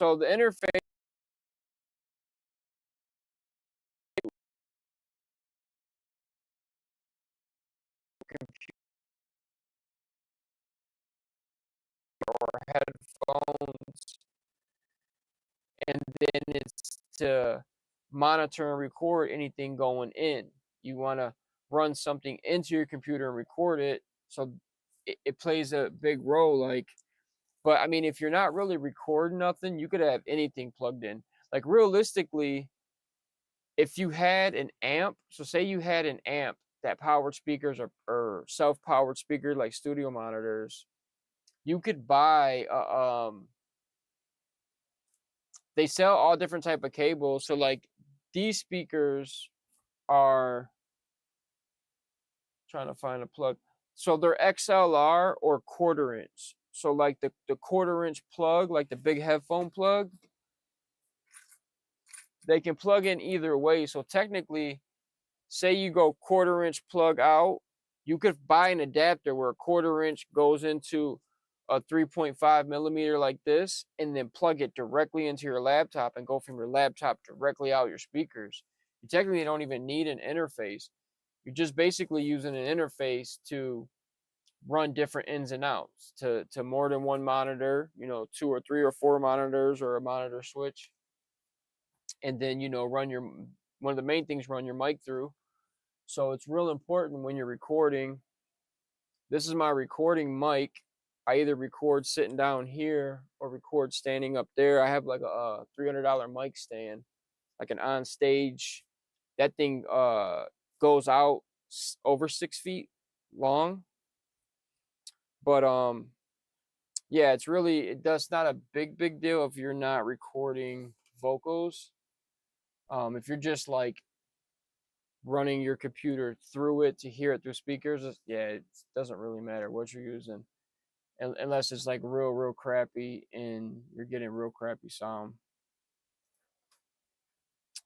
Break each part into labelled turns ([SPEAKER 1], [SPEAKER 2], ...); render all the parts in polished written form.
[SPEAKER 1] So the interface or headphones, and then it's to monitor and record anything going in. You want to run something into your computer and record it, so it plays a big role. Like, but I mean, if you're not really recording nothing, you could have anything plugged in. Like realistically, if you had an amp, so say you had an amp that powered speakers or self-powered speakers like studio monitors, you could buy they sell all different type of cables. So like these speakers are, trying to find a plug. So they're XLR or quarter inch. So like the quarter inch plug, like the big headphone plug, they can plug in either way. So technically, say you go quarter inch plug out, you could buy an adapter where a quarter inch goes into a 3.5 millimeter like this, and then plug it directly into your laptop and go from your laptop directly out your speakers. You technically don't even need an interface. You're just basically using an interface to run different ins and outs to more than one monitor, 2 or 3 or 4 monitors or a monitor switch. And then, run one of the main things, run your mic through. So it's real important when you're recording. This is my recording mic. I either record sitting down here or record standing up there. I have like a $300 mic stand, like an on stage. That thing goes out over 6 feet long. But yeah, that's not a big deal if you're not recording vocals. If you're just like running your computer through it to hear it through speakers, yeah, it doesn't really matter what you're using, unless it's like real crappy and you're getting real crappy sound.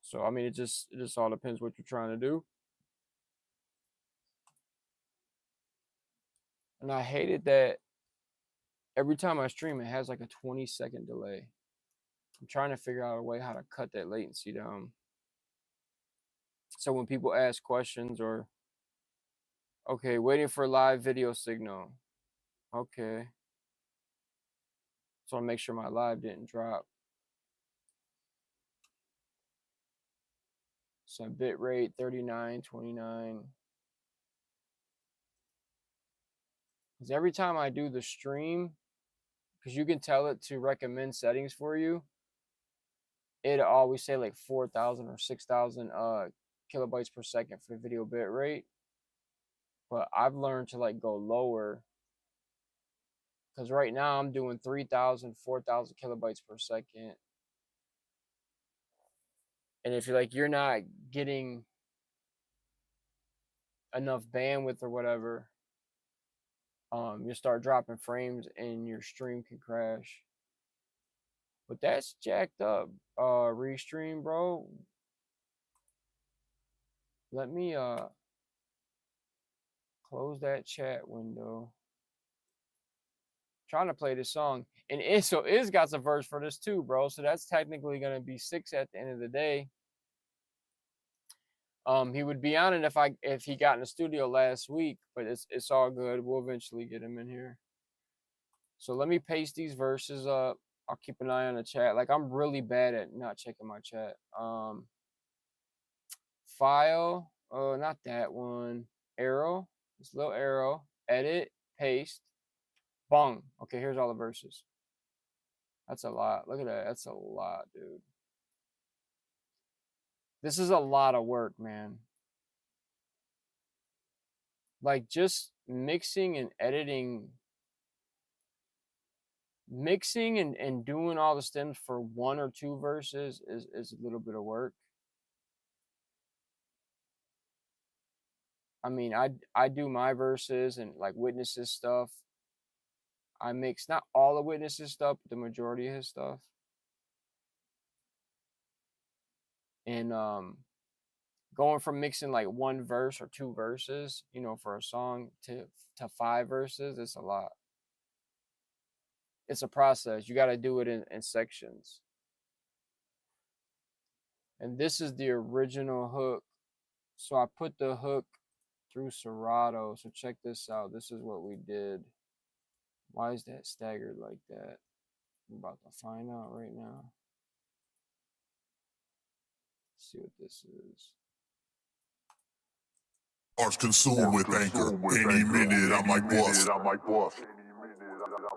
[SPEAKER 1] So I mean, it just all depends what you're trying to do. And I hated that every time I stream, it has like a 20-second delay. I'm trying to figure out a way how to cut that latency down. So when people ask questions or, okay, waiting for live video signal. Okay. So I make sure my live didn't drop. So bit rate 3929. Because every time I do the stream, because you can tell it to recommend settings for you, it always say like 4,000 or 6,000 kilobytes per second for the video bit rate. But I've learned to like go lower, because right now I'm doing 3,000, 4,000 kilobytes per second. And if you're not getting enough bandwidth or whatever, you start dropping frames and your stream can crash. But that's jacked up. Restream, bro. Let me close that chat window. Trying to play this song. And Iz got a verse for this too, bro. So that's technically gonna be 6 at the end of the day. He would be on it if he got in the studio last week, but it's all good. We'll eventually get him in here. So let me paste these verses up. I'll keep an eye on the chat. Like, I'm really bad at not checking my chat. File, not that one. Arrow, this little arrow. Edit, paste, bung. Okay, here's all the verses. That's a lot. Look at that. That's a lot, dude. This is a lot of work, man. Like, just mixing and editing, and doing all the stems for 1 or 2 verses is a little bit of work. I mean, I do my verses and like Witnesses stuff. I mix not all the Witnesses stuff, but the majority of his stuff. And going from mixing like 1 verse or 2 verses, for a song to 5 verses, it's a lot. It's a process. You got to do it in sections. And this is the original hook. So I put the hook through Serato. So check this out. This is what we did. Why is that staggered like that? I'm about to find out right now. Let's see what this is.
[SPEAKER 2] Arts consumed with anchor. Any minute I might bust.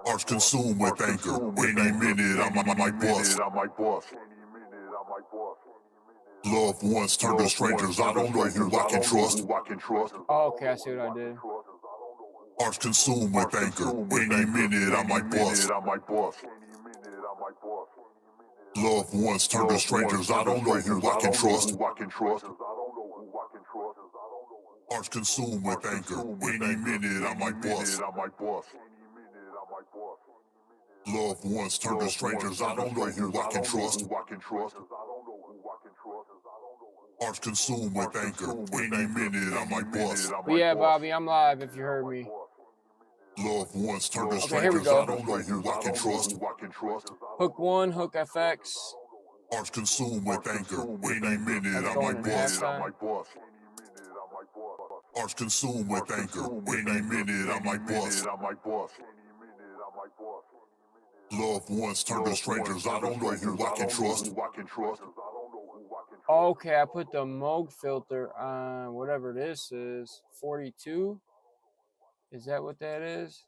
[SPEAKER 2] Arts consumed with anchor. Any minute I might bust. Loved ones turn to strangers. I don't know who I can trust.
[SPEAKER 1] Oh, okay, I see what I did.
[SPEAKER 2] Arts consumed with anchor. Any minute I might bust. Loved ones turn to strangers. I don't know who I can trust. Arts consumed with anchor. Any minute I might bust. Loved ones turn to strangers. I don't know who I can trust. Arts consumed with anchor. Any minute I might bust.
[SPEAKER 1] But yeah, Bobby, I'm live if you heard me.
[SPEAKER 2] Loved ones turn to
[SPEAKER 1] Okay, here we
[SPEAKER 2] strangers.
[SPEAKER 1] go.
[SPEAKER 2] I don't know who I can trust.
[SPEAKER 1] Hook 1, hook FX.
[SPEAKER 2] Arts consumed with anchor. Any minute
[SPEAKER 1] That's
[SPEAKER 2] I
[SPEAKER 1] going
[SPEAKER 2] might
[SPEAKER 1] in
[SPEAKER 2] bust.
[SPEAKER 1] halftime.
[SPEAKER 2] Arts consumed with anchor. Any minute I might bust. Loved ones turn to strangers. I don't know who I can trust.
[SPEAKER 1] Okay, I put the Moog filter on whatever this is. 42? Is that what that is?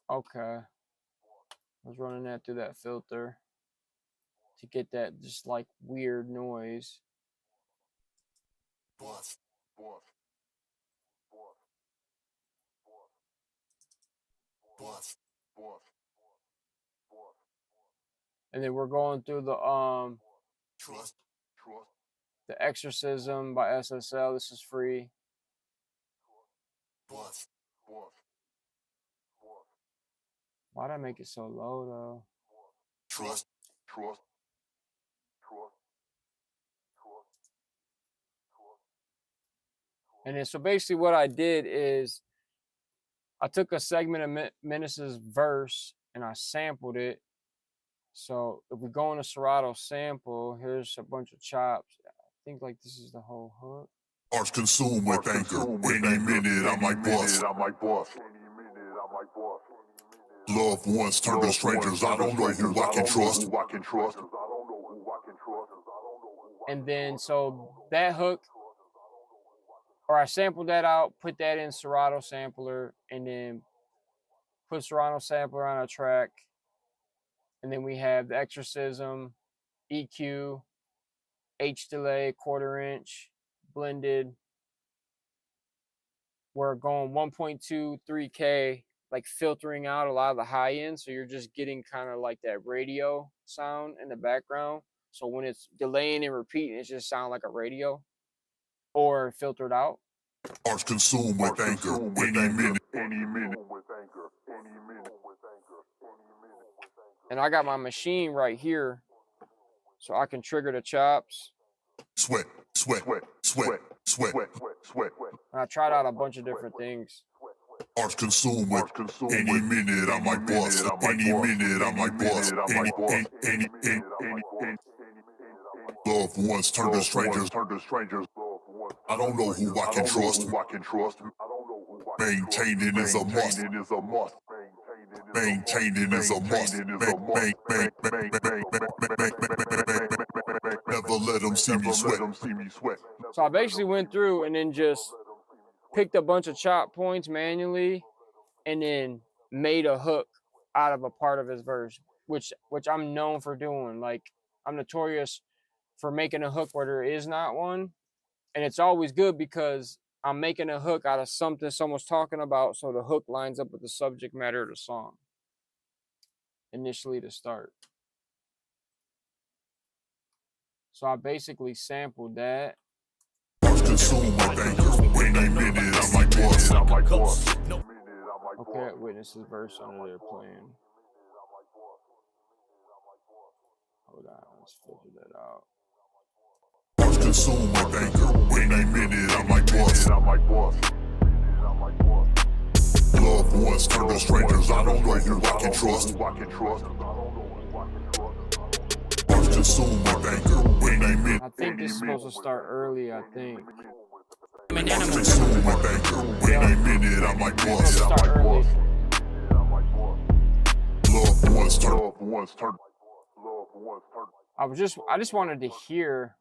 [SPEAKER 1] Okay. I was running that through that filter to get that just like weird noise. And then we're going through the Exorcism by SSL. This is free. Why'd I make it so low though?
[SPEAKER 2] Trust.
[SPEAKER 1] And then so basically what I did is I took a segment of Menace's verse and I sampled it. So if we go into Serato sample, here's a bunch of chops. I think like this is the whole hook.
[SPEAKER 2] Arts consumed with anchor. Any minute I might bust. Loved ones turn to strangers. I don't know who I can trust.
[SPEAKER 1] And then so that hook, or I sampled that out, put that in Serato sampler, and then put Serato sampler on a track. And then we have the Exorcism, EQ, H delay, 1/4 inch, blended. We're going 1.23K, like filtering out a lot of the high end. So you're just getting kind of like that radio sound in the background. So when it's delaying and repeating, it just sounds like a radio or filtered out.
[SPEAKER 2] Arts consumed with anchor. Any minute.
[SPEAKER 1] And I got my machine right here, so I can trigger the chops.
[SPEAKER 2] Sweat.
[SPEAKER 1] And I tried out a bunch of different things.
[SPEAKER 2] Arts consumed with any minute I might bust. Any minute I might bust. Any. Loved ones turn to strangers. I don't know who I can trust. Maintaining is a must. Maintaining is a must. Never let them see me sweat.
[SPEAKER 1] So I basically went through and then just picked a bunch of chop points manually and then made a hook out of a part of his verse, which I'm known for doing. Like, I'm notorious for making a hook where there is not one. And it's always good because I'm making a hook out of something someone's talking about, so the hook lines up with the subject matter of the song initially to start. So I basically sampled that. Okay, witness his verse under there playing. Hold on, let's filter that out.
[SPEAKER 2] Consumed with anchor. Any minute I might bust. Loved ones turn to strangers, I don't know who I can trust. Hearts consumed with anger, any minute.
[SPEAKER 1] I think this is supposed to start early, I think.
[SPEAKER 2] Hearts consumed with anger, any minute I might bust.
[SPEAKER 1] Start early.
[SPEAKER 2] Loved ones turn.
[SPEAKER 1] I just wanted to hear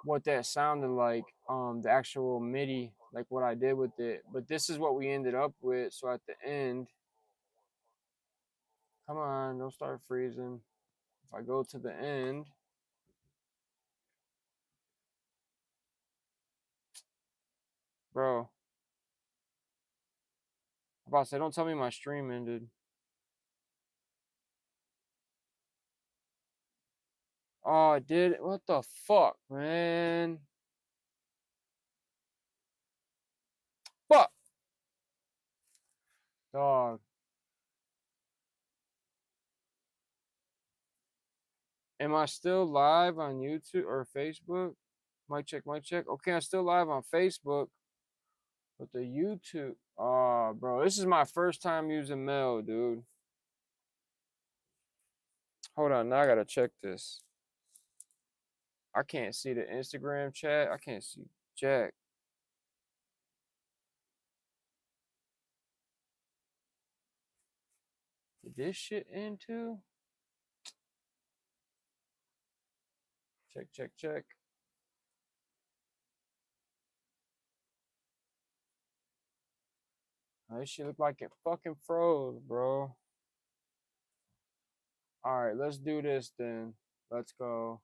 [SPEAKER 1] what that sounded like, the actual MIDI, like what I did with it. But this is what we ended up with. So at the end, come on, don't start freezing. If I go to the end, bro, I'm about to say, don't tell me my stream ended. Oh, it did. What the fuck, man? Fuck, dog. Am I still live on YouTube or Facebook? Mic check, mic check. Okay, I'm still live on Facebook. But the YouTube, oh, bro, this is my first time using Mail, dude. Hold on, now I gotta check this. I can't see the Instagram chat. I can't see Jack. Did this shit end too? Check, check, check. Oh, this shit look like it fucking froze, bro. All right, let's do this then. Let's go.